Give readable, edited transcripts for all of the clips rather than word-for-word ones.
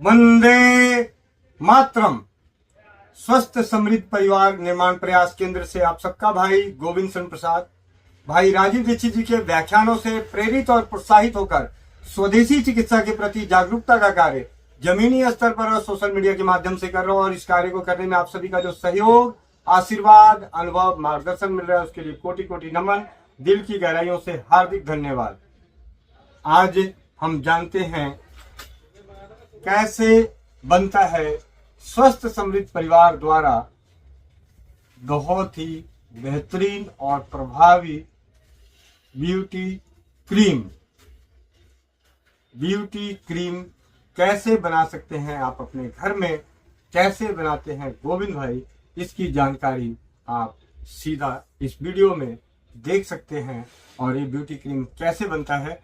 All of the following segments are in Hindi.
वंदे मातरम। स्वस्थ समृद्ध परिवार निर्माण प्रयास केंद्र से आप सबका भाई गोविंद चंद्र प्रसाद, भाई राजीव दीक्षित जी के व्याख्यानों से प्रेरित और प्रोत्साहित होकर स्वदेशी चिकित्सा के प्रति जागरूकता का कार्य जमीनी स्तर पर और सोशल मीडिया के माध्यम से कर रहा हूं। और इस कार्य को करने में आप सभी का जो सहयोग, आशीर्वाद, अनुभव, मार्गदर्शन मिल रहा है उसके लिए कोटि कोटि नमन, दिल की गहराइयों से हार्दिक धन्यवाद। आज हम जानते हैं कैसे बनता है स्वस्थ समृद्ध परिवार द्वारा बहुत ही बेहतरीन और प्रभावी ब्यूटी क्रीम। ब्यूटी क्रीम कैसे बना सकते हैं आप अपने घर में, कैसे बनाते हैं गोविंद भाई, इसकी जानकारी आप सीधा इस वीडियो में देख सकते हैं। और ये ब्यूटी क्रीम कैसे बनता है,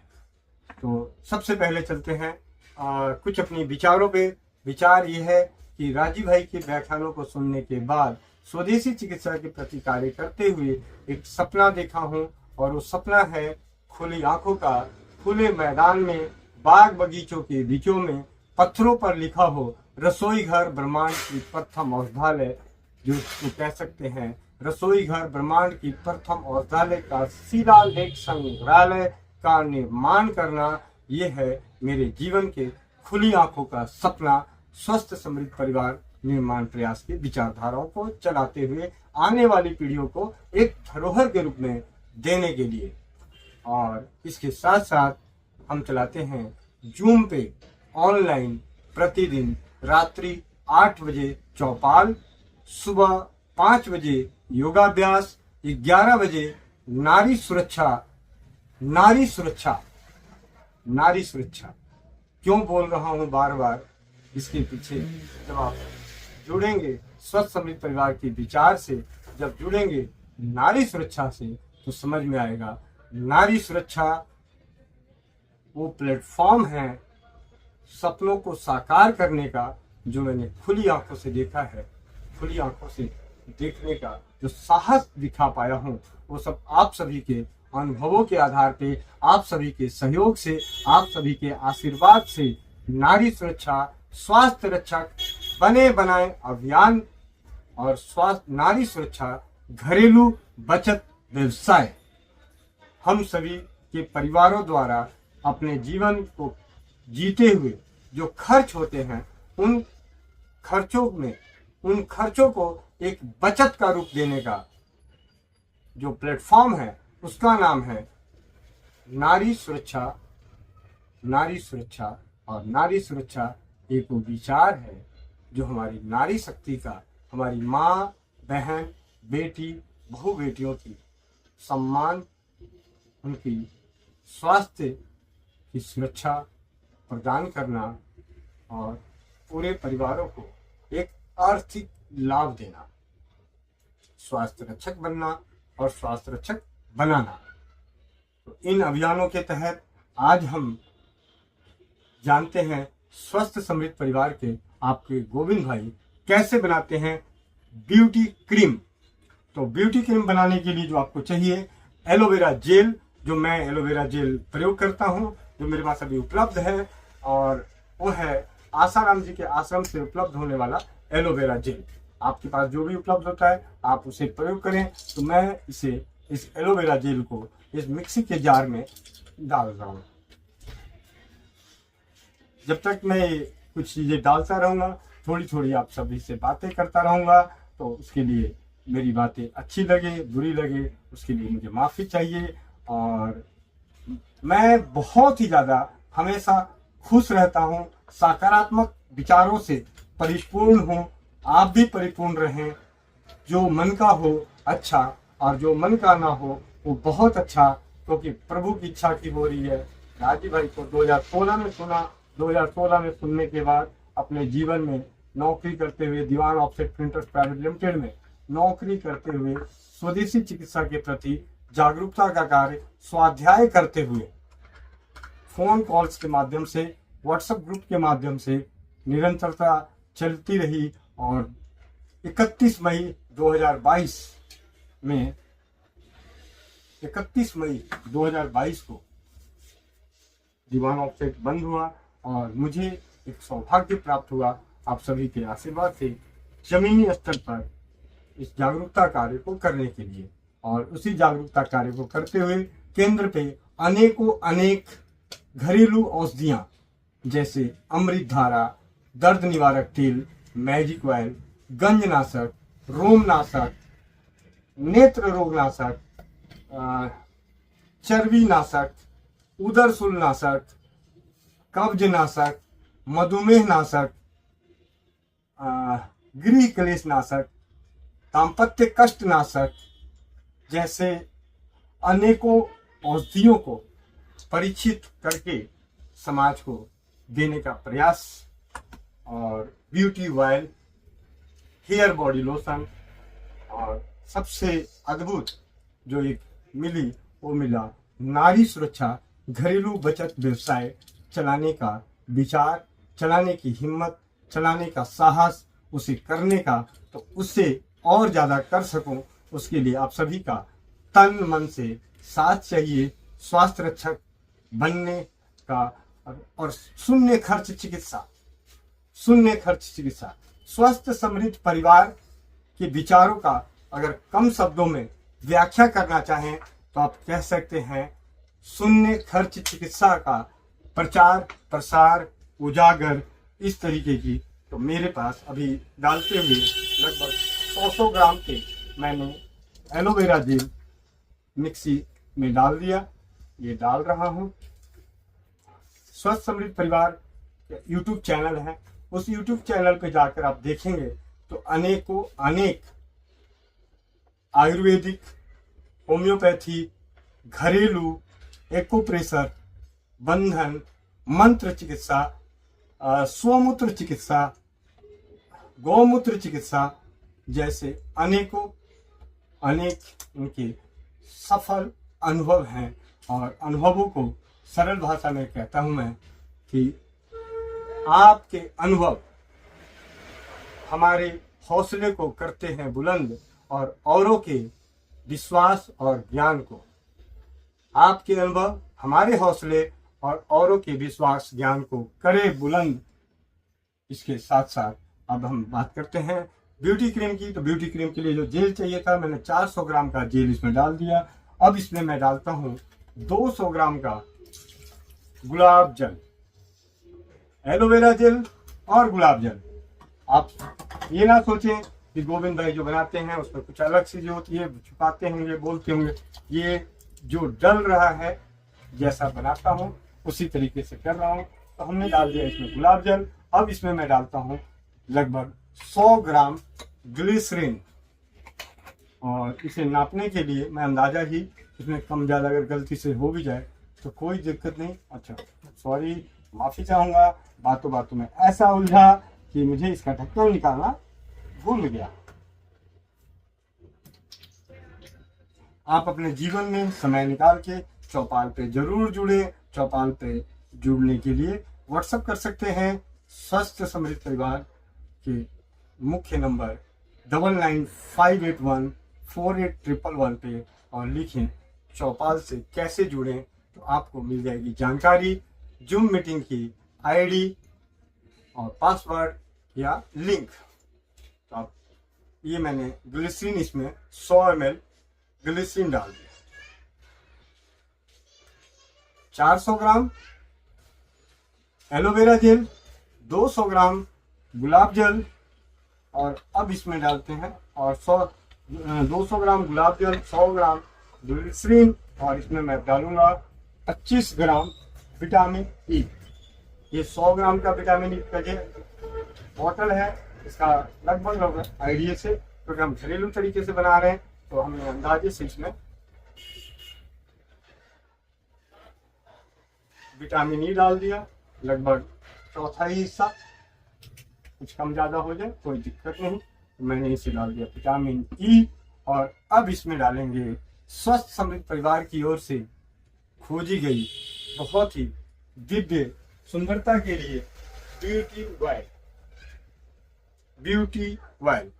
तो सबसे पहले चलते हैं कुछ अपनी विचारों पे। विचार ये है कि राजीव भाई के व्याख्यानों को सुनने के बाद स्वदेशी चिकित्सा के प्रति कार्य करते हुए एक सपना देखा हूँ, और वो सपना है खुली आंखों का, खुले मैदान में, बाग बगीचों के बीचों में, पत्थरों पर लिखा हो रसोई घर ब्रह्मांड की प्रथम औषधालय, जो कह सकते हैं रसोई घर ब्रह्मांड की प्रथम औषधालय का शिलालेख संग्रहालय का निर्माण करना। ये है मेरे जीवन के खुली आंखों का सपना, स्वस्थ समृद्ध परिवार निर्माण प्रयास की विचारधाराओं को चलाते हुए आने वाली पीढ़ियों को एक धरोहर के रूप में देने के लिए। और इसके साथ साथ हम चलाते हैं जूम पे ऑनलाइन प्रतिदिन रात्रि 8 बजे चौपाल, सुबह 5 बजे योगाभ्यास, 11 बजे नारी सुरक्षा। नारी सुरक्षा, नारी सुरक्षा क्यों बोल रहा हूं बार बार, इसके पीछे जब आप जुड़ेंगे स्वस्थ समृद्ध परिवार के विचार से, जब जुड़ेंगे नारी सुरक्षा से, तो समझ में आएगा नारी सुरक्षा वो प्लेटफॉर्म है सपनों को साकार करने का, जो मैंने खुली आंखों से देखा है। खुली आंखों से देखने का जो साहस दिखा पाया हूँ, वो सब आप सभी के अनुभवों के आधार पे, आप सभी के सहयोग से, आप सभी के आशीर्वाद से नारी सुरक्षा स्वास्थ्य रक्षक बने बनाए अभियान और स्वास्थ्य नारी सुरक्षा घरेलू बचत व्यवसाय, हम सभी के परिवारों द्वारा अपने जीवन को जीते हुए जो खर्च होते हैं, उन खर्चों को एक बचत का रूप देने का जो प्लेटफॉर्म है, उसका नाम है नारी सुरक्षा। नारी सुरक्षा और नारी सुरक्षा एक वो विचार है जो हमारी नारी शक्ति का, हमारी माँ, बहन, बेटी, बहु बेटियों की सम्मान, उनकी स्वास्थ्य की सुरक्षा प्रदान करना और पूरे परिवारों को एक आर्थिक लाभ देना, स्वास्थ्य रक्षक बनना और स्वास्थ्य रक्षक बनाना। तो इन अभियानों के तहत आज हम जानते हैं स्वस्थ समृद्ध परिवार के आपके गोविंद भाई कैसे बनाते हैं ब्यूटी क्रीम। तो ब्यूटी क्रीम बनाने के लिए जो आपको चाहिए एलोवेरा जेल, जो मैं एलोवेरा जेल प्रयोग करता हूं, जो मेरे पास अभी उपलब्ध है, और वो है आसाराम जी के आश्रम से उपलब्ध होने वाला एलोवेरा जेल। आपके पास जो भी उपलब्ध होता है आप उसे प्रयोग करें। तो मैं इस एलोवेरा जेल को इस मिक्सी के जार में डाल रहा हूँ। जब तक मैं कुछ चीजें डालता रहूंगा, थोड़ी थोड़ी आप सभी से बातें करता रहूंगा, तो उसके लिए मेरी बातें अच्छी लगे बुरी लगे उसके लिए मुझे माफी चाहिए। और मैं बहुत ही ज्यादा हमेशा खुश रहता हूँ, सकारात्मक विचारों से परिपूर्ण हूँ। आप भी परिपूर्ण रहें, जो मन का हो अच्छा और जो मन का ना हो वो बहुत अच्छा, क्योंकि प्रभु की इच्छा की हो रही है। राजीव भाई को 2016 में सुना, 2016 में सुनने के बाद अपने जीवन में नौकरी करते हुए दीवान ऑफसेट प्रिंटर्स प्राइवेट लिमिटेड में नौकरी करते हुए स्वदेशी चिकित्सा के प्रति जागरूकता का कार्य स्वाध्याय करते हुए फोन कॉल्स के माध्यम से, व्हाट्सएप ग्रुप के माध्यम से निरंतरता चलती रही। और 31 मई 2022 में 31 मई 2022 को दीवान ऑफसेट बंद हुआ और मुझे एक सौभाग्य प्राप्त हुआ आप सभी के आशीर्वाद से जमीनी स्तर पर इस जागरूकता कार्य को करने के लिए। और उसी जागरूकता कार्य को करते हुए केंद्र पे अनेकों अनेक घरेलू औषधियां जैसे अमृतधारा, दर्द निवारक तेल, मैजिक ऑयल, गंजनाशक, रोमनाशक, नेत्र रोग नाशक, चर्बी नाशक, उदरशूल नाशक, कब्ज नाशक, मधुमेह नाशक, गृह क्लेश नाशक, दाम्पत्य कष्ट नाशक जैसे अनेकों औषधियों को परीक्षित करके समाज को देने का प्रयास। और beauty oil, hair body lotion, और सबसे अद्भुत जो एक मिली वो मिला नारी सुरक्षा घरेलू बचत व्यवसाय चलाने का विचार, चलाने की हिम्मत, चलाने का साहस, उसे करने का, तो उससे और ज़्यादा कर सकूं उसके लिए आप सभी का तन मन से साथ चाहिए। स्वास्थ्य रक्षक बनने का और शून्य खर्च चिकित्सा, शून्य खर्च चिकित्सा, स्वस्थ समृद्ध परिवार के विचारों का अगर कम शब्दों में व्याख्या करना चाहें तो आप कह सकते हैं शून्य खर्च चिकित्सा का प्रचार प्रसार उजागर इस तरीके की। तो मेरे पास अभी डालते हुए लगभग 100 ग्राम के मैंने एलोवेरा जेल मिक्सी में डाल दिया, ये डाल रहा हूँ। स्वस्थ समृद्ध परिवार यूट्यूब चैनल है, उस यूट्यूब चैनल पे जाकर आप देखेंगे तो अनेकों अनेक आयुर्वेदिक, होम्योपैथी, घरेलू, एक्यूप्रेशर, बंधन, मंत्र चिकित्सा, स्वमूत्र चिकित्सा, गौमूत्र चिकित्सा जैसे अनेकों अनेक उनके सफल अनुभव हैं। और अनुभवों को सरल भाषा में कहता हूं मैं कि आपके अनुभव हमारे हौसले को करते हैं बुलंद और औरों के विश्वास और ज्ञान को। आपके अनुभव हमारे हौसले और औरों के विश्वास ज्ञान को करे बुलंद। इसके साथ साथ अब हम बात करते हैं ब्यूटी क्रीम की। तो ब्यूटी क्रीम के लिए जो जेल चाहिए था मैंने 400 ग्राम का जेल इसमें डाल दिया। अब इसमें मैं डालता हूं 200 ग्राम का गुलाब जल, एलोवेरा जेल और गुलाब जल। आप ये ना सोचें कि गोविंद भाई जो बनाते हैं उसमें कुछ अलग चीज होती है, छुपाते होंगे, बोलते होंगे। ये जो डल रहा है जैसा बनाता हूँ उसी तरीके से कर रहा हूँ। तो हमने डाल दिया इसमें गुलाब जल। अब इसमें मैं डालता हूँ लगभग 100 ग्राम ग्लिसरीन। और इसे नापने के लिए मैं अंदाजा ही, इसमें कम ज़्यादा अगर गलती से हो भी जाए तो कोई दिक्कत नहीं। अच्छा सॉरी, माफ़ी चाहूँगा, बातों बातों में ऐसा उलझा कि मुझे इसका ढक्कन निकालना भूल गया। आप अपने जीवन में समय निकाल के चौपाल पे जरूर जुड़े। चौपाल पे जुड़ने के लिए व्हाट्सएप कर सकते हैं स्वस्थ समृद्ध परिवार के मुख्य नंबर 9958148111 पे और लिखें चौपाल से कैसे जुड़ें, तो आपको मिल जाएगी जानकारी, जूम मीटिंग की आईडी और पासवर्ड या लिंक। तो आप ये मैंने ग्लिसरीन इसमें 100 ml ग्लिसरीन डाल दिया, 400 ग्राम एलोवेरा जेल, 200 ग्राम गुलाब जल और अब इसमें डालते हैं और 200 ग्राम गुलाब जल, 100 ग्राम ग्लिसरीन और इसमें मैं डालूंगा 25 ग्राम विटामिन ई। ये 100 ग्राम का विटामिन ई का बॉटल है, इसका लगभग आइडिया से, क्योंकि हम घरेलू तरीके से बना रहे हैं तो हमने अंदाजे से इसमें विटामिन ई डाल दिया, लगभग चौथा ही हिस्सा। कुछ कम ज्यादा हो जाए कोई दिक्कत नहीं, तो मैंने इसे डाल दिया विटामिन ई। और अब इसमें डालेंगे स्वस्थ समृद्ध परिवार की ओर से खोजी गई बहुत ही दिव्य सुंदरता के लिए ब्यूटी ऑयल। ब्यूटी ऑयल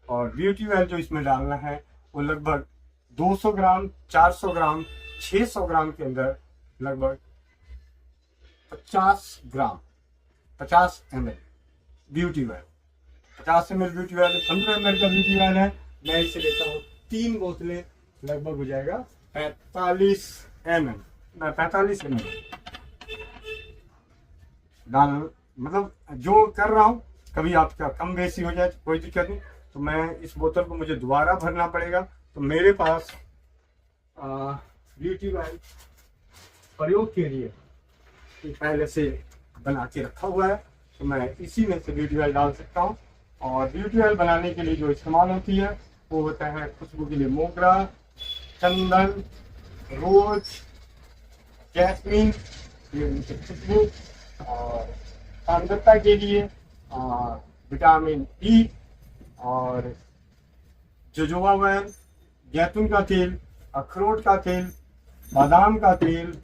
और ब्यूटी ऑयल जो इसमें डालना है वो लगभग 200 ग्राम, 400 ग्राम, 600 ग्राम के अंदर लगभग 50 ग्राम 50 ml beauty oil, 50 ml beauty oil, 15 ml का ब्यूटी ऑयल है। मैं इसे लेता हूँ 3 बोतलें, लगभग हो जाएगा 45 ml। मैं 45 ml डाल, मतलब जो कर रहा हूँ, कभी आपका कम बेसी हो जाए तो कोई दिक्कत नहीं। तो मैं इस बोतल को मुझे दोबारा भरना पड़ेगा। तो मेरे पास ब्यूटी ऑयल प्रयोग के लिए पहले से बना के रखा हुआ है, तो मैं इसी में से ब्यूटी ऑयल डाल सकता हूँ। और ब्यूटी ऑयल बनाने के लिए जो इस्तेमाल होती है वो होता है खुशबू के लिए मोगरा, चंदन, रोज, जैस्मीन, ये उनकी खुशबू, और सांद्रता के लिए विटामिन ई, और जोजोबा ऑयल, जैतून का तेल, अखरोट का तेल, बादाम का तेल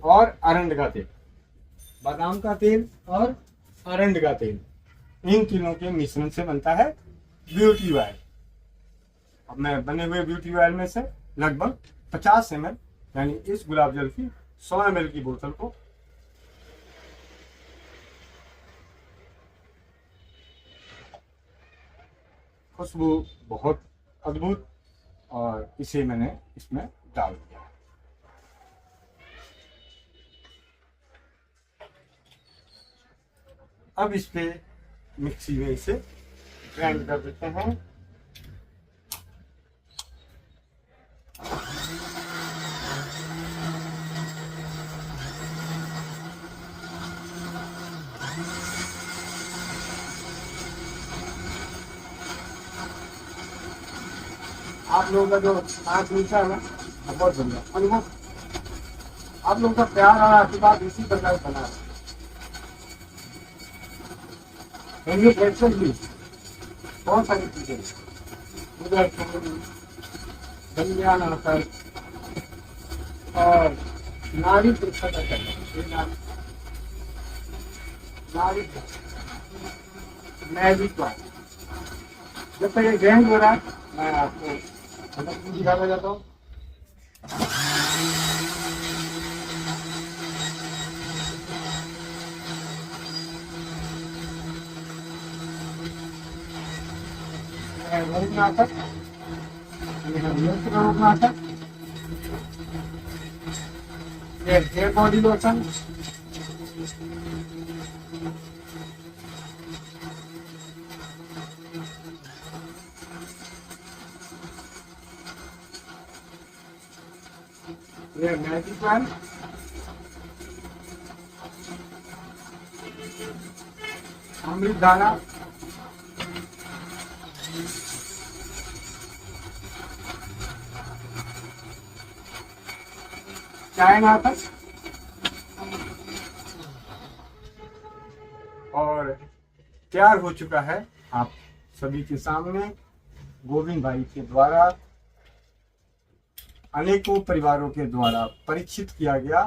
और अरंड का तेल। बादाम का तेल और अरंड का तेल, इन तीनों के मिश्रण से बनता है ब्यूटी ऑयल। अब मैं बने हुए ब्यूटी ऑयल में से लगभग 50 ml, यानी इस गुलाब जल की 100 ml की बोतल को खुशबू बहुत अद्भुत, और इसे मैंने इसमें डाल दिया। अब इस पे मिक्सी में इसे ग्राइंड कर देते हैं। आप लोगों का जो आँख नीचा है ना, बहुत बढ़िया अनुभव, आप लोगों का प्यार और आशीर्वाद इसी प्रकार बना है। भी बहुत सारी चीजें उधर गंजान आकर और नारी परीक्षा का करना, नारी मैजिक बात। जब तक ये ग्रैंड हो रहा है मैं आपको दिखाना चाहता हूँ। ये बॉडी लोशन, ये मैजिक वन, अमृत धारा, चाइना तक, और तैयार हो चुका है आप सभी के सामने गोविंद भाई के द्वारा, अनेकों परिवारों के द्वारा परीक्षित किया गया।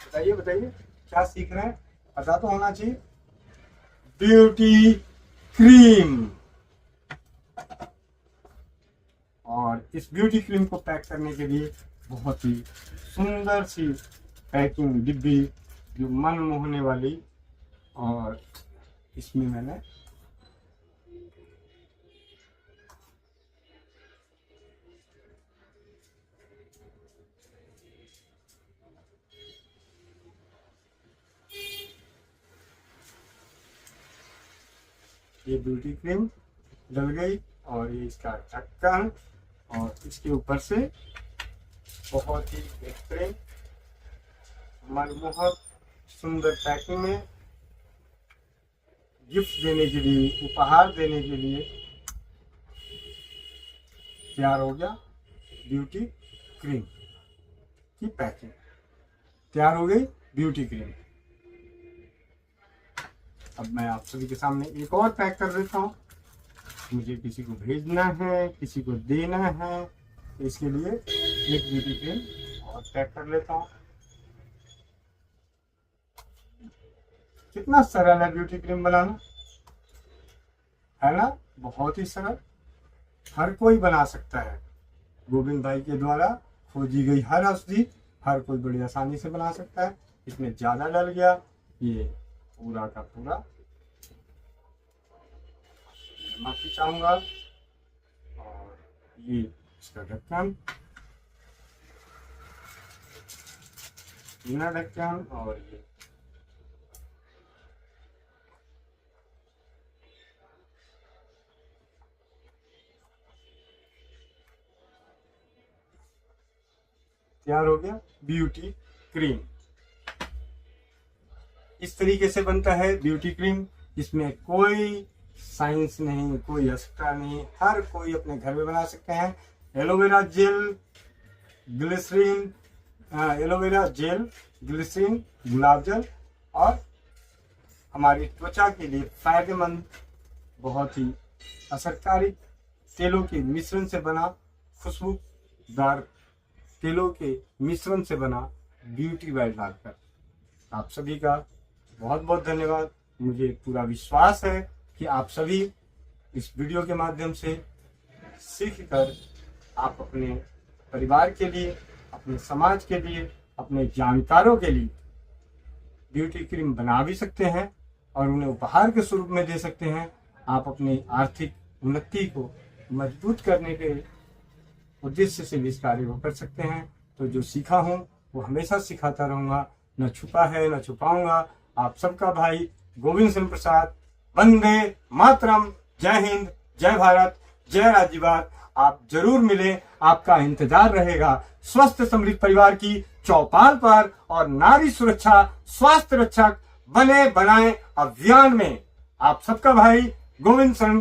बताइए बताइए क्या सीख रहे हैं, पता तो होना चाहिए। ब्यूटी क्रीम, और इस ब्यूटी क्रीम को पैक करने के लिए बहुत ही सुंदर सी पैकिंग डिब्बी, जो मन मोहने वाली, और इसमें मैंने ये ब्यूटी क्रीम डल गई, और ये इसका ढक्कन, और इसके ऊपर से बहुत ही बेहतरीन मनमोहक सुंदर पैकिंग में गिफ्ट देने के लिए, उपहार देने के लिए तैयार हो गया। ब्यूटी क्रीम की पैकिंग तैयार हो गई, ब्यूटी क्रीम। अब मैं आप सभी के सामने एक और पैक कर देता हूँ। मुझे किसी को भेजना है, किसी को देना है, तो इसके लिए एक ब्यूटी क्रीम और पैक कर लेता हूँ। कितना सरल है ब्यूटी क्रीम बनाना, है ना, बहुत ही सरल, हर कोई बना सकता है। गोविंद भाई के द्वारा खोजी गई हर औषधि हर कोई बड़ी आसानी से बना सकता है। इसमें ज़्यादा डल गया, ये पूरा का पूरा माफी चाहूँगा। और ये इसका ढक्कन, बिना ढक्कन, और ये तैयार हो गया ब्यूटी क्रीम। इस तरीके से बनता है ब्यूटी क्रीम। इसमें कोई साइंस नहीं, कोई एक्स्ट्रा नहीं, हर कोई अपने घर में बना सकते हैं। Aloe vera gel, glycerine, aloe vera gel, glycerine, गुलाब जल और हमारी त्वचा के लिए फायदेमंद, बहुत ही असरकारी तेलों के मिश्रण से बना, खुशबूदार तेलों के मिश्रण से बना ब्यूटी वाइट लाकर आप सभी का बहुत बहुत धन्यवाद। मुझे पूरा विश्वास है कि आप सभी इस वीडियो के माध्यम से सीख कर आप अपने परिवार के लिए, अपने समाज के लिए, अपने जानकारों के लिए ब्यूटी क्रीम बना भी सकते हैं और उन्हें उपहार के स्वरूप में दे सकते हैं। आप अपनी आर्थिक उन्नति को मजबूत करने के उद्देश्य से भी इस कार्य को कर सकते हैं। तो जो सीखा हूँ वो हमेशा सिखाता रहूँगा, न छुपा है न छुपाऊंगा। आप सबका भाई गोविंद सिंह प्रसाद। वंदे मातरम। जय हिंद, जय भारत, जय राज्यवाद। आप जरूर मिलें, आपका इंतजार रहेगा स्वस्थ समृद्ध परिवार की चौपाल पर और नारी सुरक्षा स्वास्थ्य रक्षक बने बनाए अभियान में। आप सबका भाई गोविंद सिंह